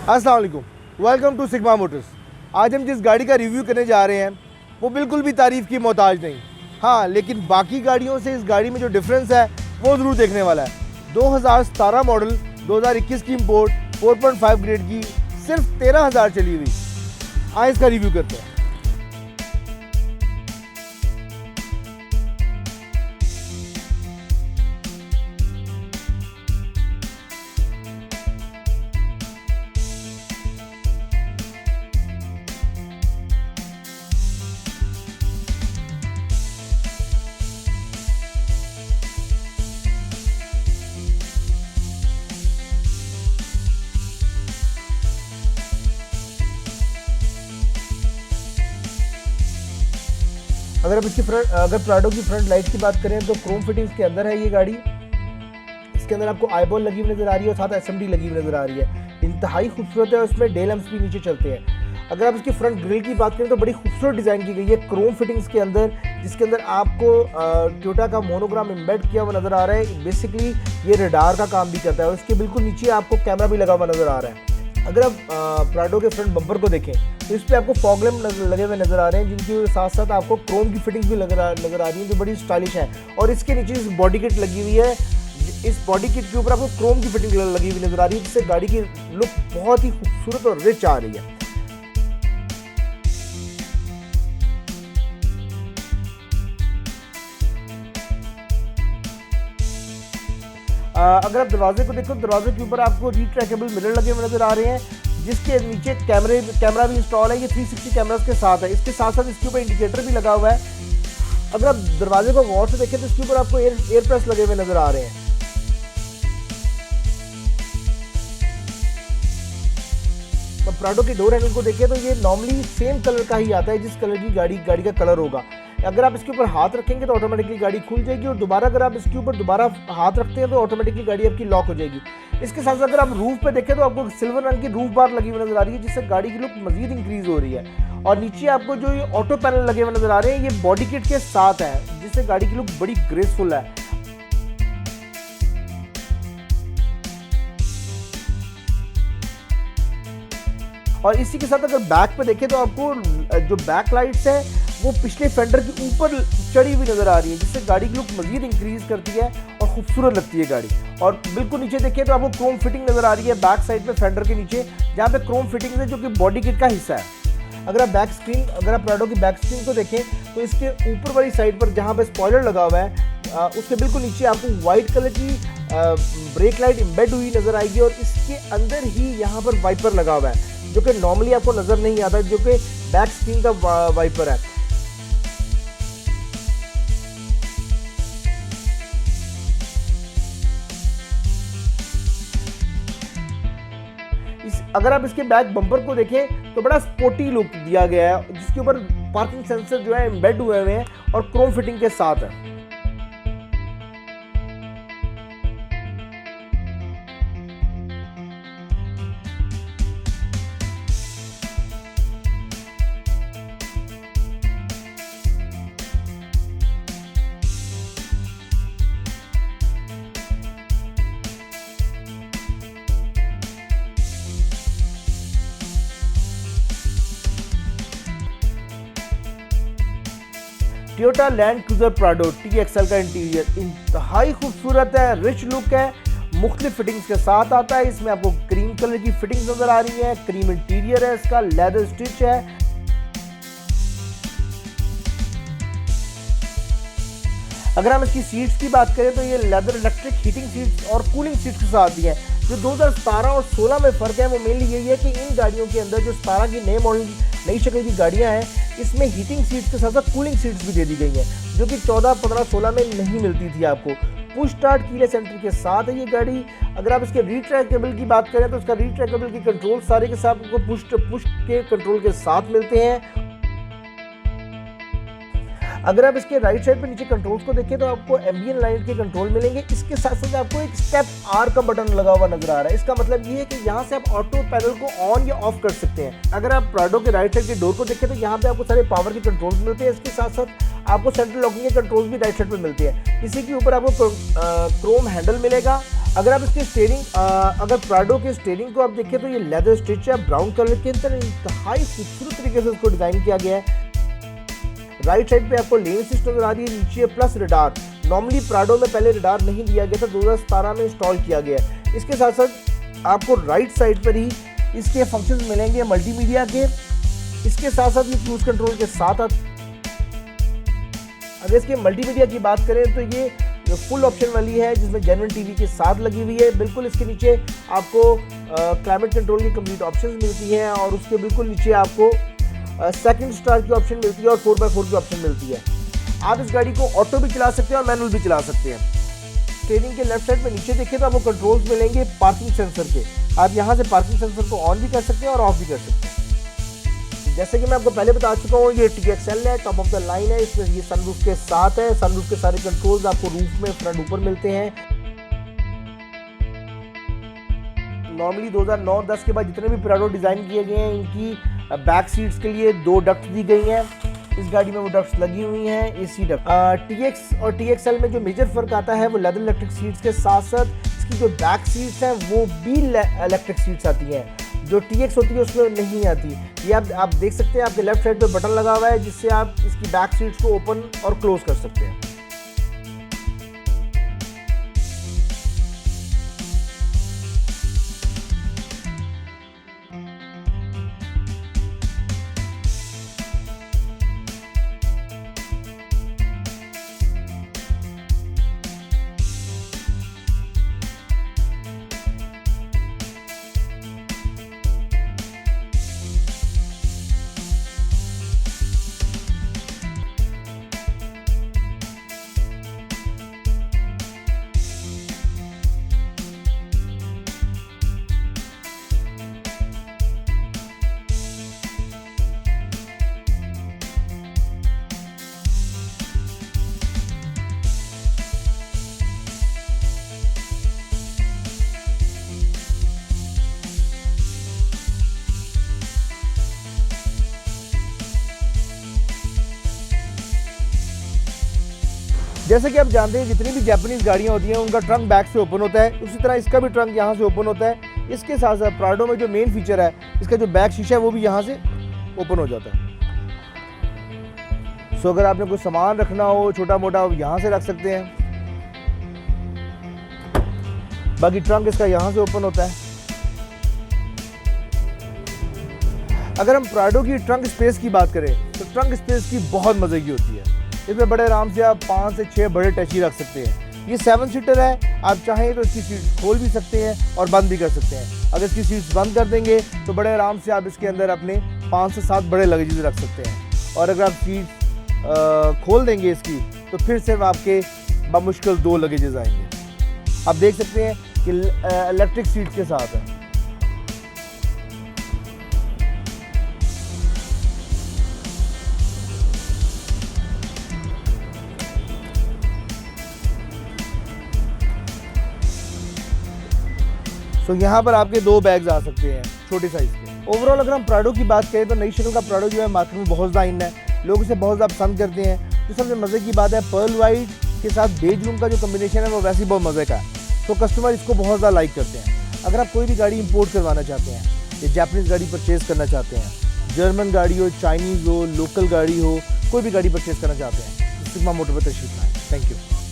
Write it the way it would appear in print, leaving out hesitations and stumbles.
अस्सलाम वालेकुम, welcome to sigma Motors. आज हम जिस गाड़ी का रिव्यू करने जा रहे हैं वो बिल्कुल भी तारीफ़ की मोहताज नहीं। हाँ, लेकिन बाकी गाड़ियों से इस गाड़ी में जो डिफरेंस है वो ज़रूर देखने वाला है। 2017 मॉडल, 2021 की इंपोर्ट, 4.5 ग्रेड की, सिर्फ 13,000 चली हुई। आए इसका रिव्यू करते हैं। अगर प्राडो की फ्रंट लाइट की बात करें तो क्रोम फिटिंग्स के अंदर है ये गाड़ी। इसके अंदर आपको आईबॉल लगी हुई नजर आ रही है और साथ एसएमडी लगी हुई नजर आ रही है। इंतहाई खूबसूरत है और इसमें डे लैंप्स भी नीचे चलते हैं। अगर आप इसकी फ्रंट ग्रिल की बात करें तो बड़ी खूबसूरत डिज़ाइन की गई है क्रोम फिटिंग्स के अंदर, जिसके अंदर आपको टोयोटा का मोनोग्राम एम्बेड किया हुआ नजर आ रहा है। बेसिकली ये रडार का काम भी करता है और इसके बिल्कुल नीचे आपको कैमरा भी लगा हुआ नजर आ रहा है। अगर आप प्राडो के फ्रंट बम्पर को देखें तो इस पर आपको फॉग लैंप लगे हुए नजर आ रहे हैं, जिनके साथ साथ आपको क्रोम की फिटिंग्स भी नजर आ रही है जो बड़ी स्टाइलिश है। और इसके नीचे इस बॉडी किट लगी हुई है। इस बॉडी किट के ऊपर आपको क्रोम की फिटिंग लगी हुई नजर आ रही है, जिससे गाड़ी की लुक बहुत ही खूबसूरत और रिच आ रही है। अगर आप दरवाजे को देखो, दरवाजे के ऊपर आपको रिट्रैकेबल मिरर लगे हुए नजर आ रहे हैं, जिसके नीचे कैमरा भी इंस्टॉल है। ये 360 कैमरास के साथ है। इसके साथ साथ इसके ऊपर इंडिकेटर भी लगा हुआ है। अगर आप दरवाजे को गौर से देखें तो इसके ऊपर आपको एयर प्रेस लगे हुए नजर आ रहे हैं। तो प्राडो के डोर हैंडल को देखें तो ये नॉर्मली सेम कलर का ही आता है जिस कलर की गाड़ी का कलर होगा। अगर आप इसके ऊपर हाथ रखेंगे तो ऑटोमेटिकली गाड़ी खुल जाएगी और दोबारा अगर आप इसके ऊपर दोबारा हाथ रखते हैं तो ऑटोमेटिकली गाड़ी आपकी लॉक हो जाएगी। इसके साथ साथ अगर आप रूफ पे देखें तो आपको सिल्वर रंग की रूफ बार लगी हुई नजर आ रही है, जिससे गाड़ी की लुक मजीद इंक्रीज हो रही है। और नीचे आपको जो ये ऑटो पैनल लगे हुए नजर आ रहे हैं, ये बॉडी किट के साथ है, जिससे गाड़ी की लुक बड़ी ग्रेसफुल है। और इसी के साथ अगर बैक पे देखें तो आपको जो बैक लाइट्स है वो पिछले फेंडर के ऊपर चढ़ी हुई नजर आ रही है, जिससे गाड़ी की लुक मजीद इंक्रीज करती है और खूबसूरत लगती है गाड़ी। और बिल्कुल नीचे देखिए तो आपको क्रोम फिटिंग नजर आ रही है बैक साइड पे फेंडर के नीचे, जहाँ पे क्रोम फिटिंग है जो कि बॉडी किट का हिस्सा है। अगर आप प्राडो की बैक स्क्रीन को देखें तो इसके ऊपर वाली साइड पर जहाँ पे स्पॉइलर लगा हुआ है, उसके बिल्कुल नीचे आपको व्हाइट कलर की ब्रेक लाइट एम्बेड हुई नजर आएगी और इसके अंदर ही यहाँ पर वाइपर लगा हुआ है, जो कि नॉर्मली आपको नजर नहीं आता, जो कि बैक स्क्रीन का वाइपर है। अगर आप इसके बैक बम्पर को देखें तो बड़ा स्पोर्टी लुक दिया गया है, जिसके ऊपर पार्किंग सेंसर जो है एम्बेड हुए हैं और क्रोम फिटिंग के साथ है। Toyota land cruiser Prado TXL का इंटीरियर इंतहाई खूबसूरत है, रिच लुक है, मुख्तलिफ फिटिंग्स के साथ आता है। इसमें आपको क्रीम कलर की फिटिंग्स नजर आ रही है, क्रीम इंटीरियर है, इसका लेदर स्टिच है। अगर हम इसकी सीट्स की बात करें तो ये लेदर इलेक्ट्रिक हीटिंग सीट्स और कूलिंग सीट्स के साथ दी है। जो 2017 और 16 में फ़र्क है वो मेनली यही है कि इन गाड़ियों के अंदर जो 17 की नए मॉडल नई शक्ल की गाड़ियां हैं, इसमें हीटिंग सीट्स के साथ साथ कूलिंग सीट्स भी दे दी गई हैं, जो कि 14, 15, 16 में नहीं मिलती थी आपको। पुश स्टार्ट कीलेस एंट्री के साथ है ये गाड़ी। अगर आप इसके रीट्रैकेबल की बात करें तो इसका रीट्रैकेबल के कंट्रोल सारे के साथ आपको पुश के कंट्रोल के साथ मिलते हैं। अगर आप इसके राइट साइड पे नीचे कंट्रोल्स को देखें तो आपको एम्बिएंट लाइट के कंट्रोल मिलेंगे। इसके साथ साथ आपको एक स्टेप आर का बटन लगा हुआ नजर आ रहा है। इसका मतलब ये है कि यहाँ से आप ऑटो पैनल को ऑन या ऑफ कर सकते हैं। अगर आप प्राडो के राइट साइड के डोर को देखें तो यहाँ पे आपको सारे पावर के कंट्रोल्स मिलते हैं। इसके साथ साथ आपको सेंट्रल लॉकिंग के कंट्रोल्स भी राइट साइड पे मिलते हैं। इसी के ऊपर आपको क्रोम हैंडल मिलेगा अगर आप इसके स्टीयरिंग अगर प्राडो के स्टीयरिंग को आप देखें तो ये लेदर स्टिच है, ब्राउन कलर के अंदर इंतहाई खूबसूरत तरीके से उसको डिज़ाइन किया गया है। राइट साइड पे आपको लेन असिस्ट नजर आ रही है, नीचे प्लस रडार। नॉर्मली प्राडो में पहले रडार नहीं दिया गया था, 2017 में इंस्टॉल किया गया है। इसके साथ साथ आपको राइट साइड पर ही इसके फंक्शंस मिलेंगे मल्टीमीडिया के। इसके साथ साथ ये क्रूज कंट्रोल के साथ अगर इसके मल्टीमीडिया की बात करें तो ये फुल ऑप्शन वाली है, जिसमें जेन्युइन टीवी के साथ लगी हुई है। बिल्कुल इसके नीचे आपको क्लाइमेट कंट्रोल की कंप्लीट ऑप्शंस मिलती हैं और उसके बिल्कुल नीचे आपको सेकंड स्टार की ऑप्शन मिलती है और 4x4 की ऑप्शन मिलती है। आप इस गाड़ी को ऑटो भी चला सकते हैं और मैनुअल भी चला सकते हैं। स्टीयरिंग के लेफ्ट साइड पे नीचे देखें तो आपको कंट्रोल्स मिलेंगे पार्किंग सेंसर के। आप यहाँ से पार्किंग सेंसर को ऑन भी कर सकते हैं और ऑफ भी कर सकते हैं। जैसे कि मैं आपको पहले बता चुका हूँ, ये TXL है, टॉप ऑफ द लाइन है। इसमें ये सनरूफ के साथ है। सनरूफ के सारे कंट्रोल्स आपको रूफ में फ्रंट ऊपर मिलते हैं। नॉर्मली 2009-10 के बाद जितने भी प्राडो डिज़ाइन किए गए हैं, इनकी बैक सीट्स के लिए 2 डक्ट दी गई हैं। इस गाड़ी में वो डक्ट्स लगी हुई हैं, AC डक्ट। TX और TXL में जो मेजर फ़र्क आता है वो लेदर इलेक्ट्रिक सीट्स के साथ साथ इसकी जो बैक सीट्स हैं वो भी इलेक्ट्रिक सीट्स आती हैं। जो TX होती है उसमें नहीं आती। ये आप देख सकते हैं, आपके लेफ्ट साइड पे बटन लगा हुआ है जिससे आप इसकी बैक सीट्स को ओपन और क्लोज कर सकते हैं। जैसे कि आप जानते हैं, जितनी भी जापानीज गाड़ियाँ होती हैं उनका ट्रंक बैक से ओपन होता है, उसी तरह इसका भी ट्रंक यहाँ से ओपन होता है। इसके साथ साथ प्राडो में जो मेन फीचर है, इसका जो बैक शीशा है वो भी यहाँ से ओपन हो जाता है। सो अगर आपने कोई सामान रखना हो छोटा मोटा, यहाँ से रख सकते हैं। बाकी ट्रंक इसका यहाँ से ओपन होता है। अगर हम प्राडो की ट्रंक स्पेस की बात करें तो ट्रंक स्पेस की बहुत मजे की होती है। इसमें बड़े आराम से आप 5 से 6 बड़े टैची रख सकते हैं। ये 7 सीटर है, आप चाहें तो इसकी सीट्स खोल भी सकते हैं और बंद भी कर सकते हैं। अगर इसकी सीट्स बंद कर देंगे तो बड़े आराम से आप इसके अंदर अपने 5 से 7 बड़े लगेजेस रख सकते हैं। और अगर आप सीट्स खोल देंगे इसकी तो फिर सिर्फ आपके बमुश्किल 2 लगेजेस आएंगे। आप देख सकते हैं कि इलेक्ट्रिक सीट के साथ है। तो यहाँ पर आपके 2 बैग्स आ सकते हैं छोटे साइज़ के। ओवरऑल अगर हम प्राडो की बात करें तो नई शक्ल का प्राडो जो है मार्केट में बहुत ज़्यादा इन है, लोग इसे बहुत ज़्यादा पसंद करते हैं। जो सबसे मज़े की बात है, पर्ल वाइट के साथ बेज रूम का जो कम्बिनेशन है वो वैसे ही बहुत मज़े का है, तो कस्टमर इसको बहुत ज़्यादा लाइक करते हैं। अगर आप कोई भी गाड़ी इंपोर्ट करवाना चाहते हैं या जापानीज़ गाड़ी परचेज़ करना चाहते हैं, जर्मन गाड़ी हो, चाइनीज़ हो, लोकल गाड़ी हो, कोई भी गाड़ी परचेज़ करना चाहते हैं, सिग्मा मोटर पर तशरीफ लाएं। Thank you.